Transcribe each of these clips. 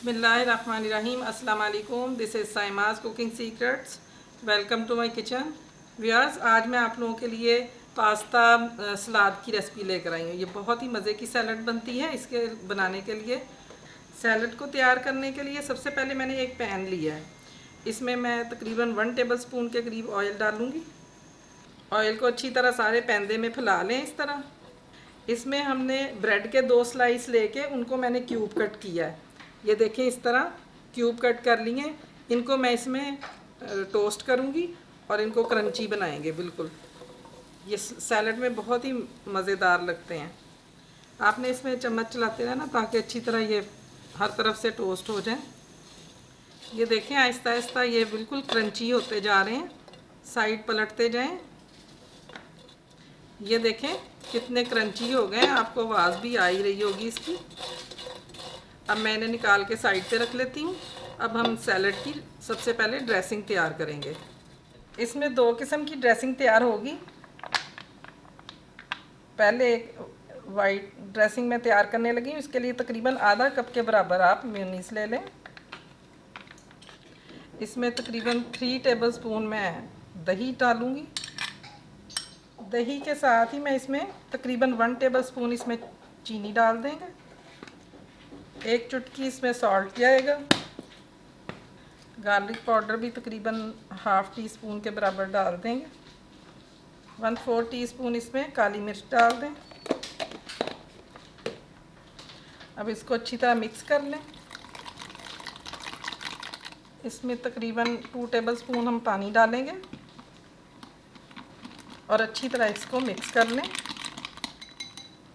बिस्मिल्लाहिर्रहमानिर्रहीम। अस्सलाम वालेकुम। This is Saima's cooking secrets. Welcome to my kitchen. Viewers, आज मैं आप लोगों के लिए पास्ता सलाद की रेसिपी लेकर आई हूँ। ये बहुत ही मज़े की सैलड बनती है। इसके बनाने के लिए, सैलड को तैयार करने के लिए सबसे पहले मैंने एक पैन लिया है। इसमें मैं तकरीबन 1 टेबलस्पून के करीब ऑयल डालूँगी। ऑयल को अच्छी तरह सारे पैंदे में फैला लें इस तरह। इसमें हमने ब्रेड के 2 स्लाइस लेके उनको मैंने क्यूब कट किया है। ये देखें, इस तरह क्यूब कट कर लिए। इनको मैं इसमें टोस्ट करूँगी और इनको क्रंची बनाएंगे बिल्कुल। ये सैलड में बहुत ही मज़ेदार लगते हैं। आपने इसमें चम्मच चलाते रहना ताकि अच्छी तरह ये हर तरफ से टोस्ट हो जाए। ये देखें, आहिस्ता आहिस्ता ये बिल्कुल क्रंची होते जा रहे हैं। साइड पलटते जाएं। ये देखें कितने क्रंची हो गए। आपको आवाज़ भी आ ही रही होगी इसकी। अब मैं इन्हें निकाल के साइड पे रख लेती हूँ। अब हम सैलड की सबसे पहले ड्रेसिंग तैयार करेंगे। इसमें 2 किस्म की ड्रेसिंग तैयार होगी। पहले एक वाइट ड्रेसिंग में तैयार करने लगी हूँ। इसके लिए तकरीबन आधा कप के बराबर आप मेयोनीज़ ले लें। इसमें तकरीबन 3 टेबलस्पून मैं दही डालूँगी। दही के साथ ही मैं इसमें तकरीबन 1 टेबलस्पून इसमें चीनी डाल देंगे। 1 चुटकी इसमें सॉल्ट जाएगा। गार्लिक पाउडर भी तकरीबन ½ टीस्पून के बराबर डाल देंगे। 1/4 टीस्पून इसमें काली मिर्च डाल दें। अब इसको अच्छी तरह मिक्स कर लें। इसमें तकरीबन 2 टेबलस्पून हम पानी डालेंगे और अच्छी तरह इसको मिक्स कर लें।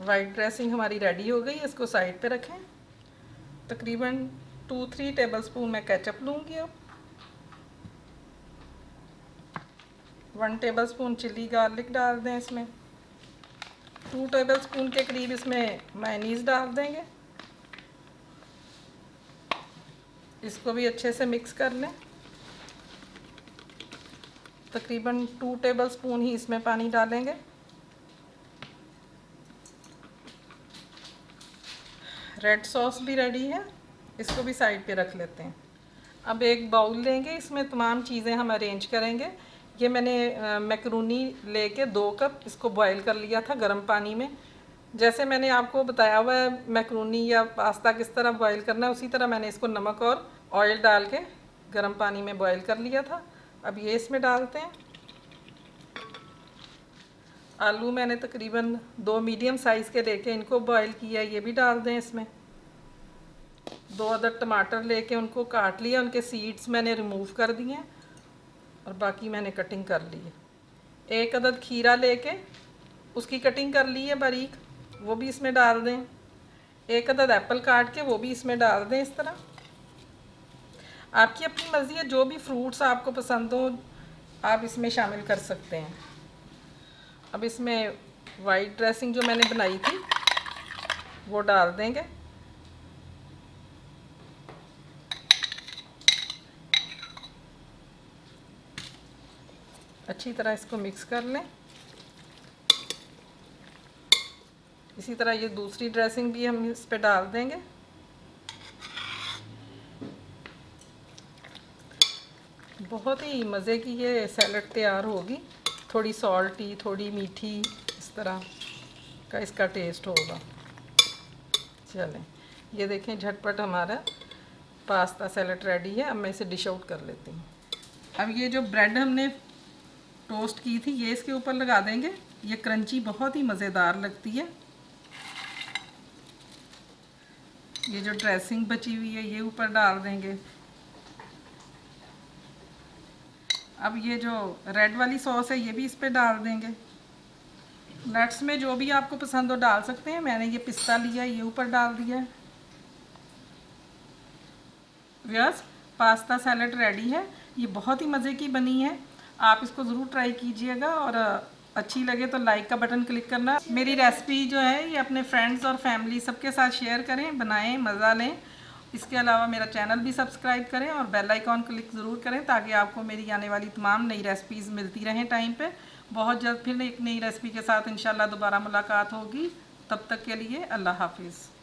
वाइट ड्रेसिंग हमारी रेडी हो गई। इसको साइड पे रखें। तकरीबन 2-3 टेबलस्पून मैं केचप लूँगी। अब 1 टेबलस्पून चिली गार्लिक डाल दें इसमें। 2 टेबलस्पून के करीब इसमें मेयोनीज़ डाल देंगे। इसको भी अच्छे से मिक्स कर लें। तकरीबन 2 टेबलस्पून ही इसमें पानी डालेंगे। रेड सॉस भी रेडी है। इसको भी साइड पे रख लेते हैं। अब एक बाउल लेंगे। इसमें तमाम चीज़ें हम अरेंज करेंगे। ये मैंने मैकरोनी लेके 2 कप इसको बॉईल कर लिया था गर्म पानी में। जैसे मैंने आपको बताया हुआ है मैकरोनी या पास्ता किस तरह बॉईल करना है, उसी तरह मैंने इसको नमक और ऑयल डाल के गर्म पानी में बॉईल कर लिया था। अब ये इसमें डालते हैं। आलू मैंने तकरीबन 2 मीडियम साइज़ के लेके इनको बॉईल किया, ये भी डाल दें इसमें। 2 अदद टमाटर लेके उनको काट लिया, उनके सीड्स मैंने रिमूव कर दिए और बाकी मैंने कटिंग कर ली है। 1 अदद खीरा लेके उसकी कटिंग कर ली है बारीक, वो भी इसमें डाल दें। 1 अदद एप्पल काट के वो भी इसमें डाल दें। इस तरह आपकी अपनी मर्ज़ी है, जो भी फ्रूट्स आपको पसंद हो आप इसमें शामिल कर सकते हैं। अब इसमें वाइट ड्रेसिंग जो मैंने बनाई थी वो डाल देंगे। अच्छी तरह इसको मिक्स कर लें। इसी तरह ये दूसरी ड्रेसिंग भी हम इस पे डाल देंगे। बहुत ही मज़े की ये सैलड तैयार होगी। थोड़ी सॉल्टी, थोड़ी मीठी, इस तरह का इसका टेस्ट होगा। चलें, ये देखें झटपट हमारा पास्ता सैलड रेडी है। अब मैं इसे डिश आउट कर लेती हूँ। अब ये जो ब्रेड हमने टोस्ट की थी ये इसके ऊपर लगा देंगे। ये क्रंची बहुत ही मज़ेदार लगती है। ये जो ड्रेसिंग बची हुई है ये ऊपर डाल देंगे। अब ये जो रेड वाली सॉस है ये भी इस पे डाल देंगे। नट्स में जो भी आपको पसंद हो डाल सकते हैं। मैंने ये पिस्ता लिया, ये ऊपर डाल दिया है। व्यूअर्स, पास्ता सैलड रेडी है। ये बहुत ही मज़े की बनी है। आप इसको ज़रूर ट्राई कीजिएगा और अच्छी लगे तो लाइक का बटन क्लिक करना। मेरी रेसिपी जो है ये अपने फ्रेंड्स और फैमिली सबके साथ शेयर करें, बनाएं, मज़ा लें। इसके अलावा मेरा चैनल भी सब्सक्राइब करें और बेल आइकॉन क्लिक ज़रूर करें ताकि आपको मेरी आने वाली तमाम नई रेसिपीज़ मिलती रहें टाइम पे। बहुत जल्द फिर एक नई रेसिपी के साथ इंशाल्लाह दोबारा मुलाकात होगी। तब तक के लिए अल्लाह हाफिज़।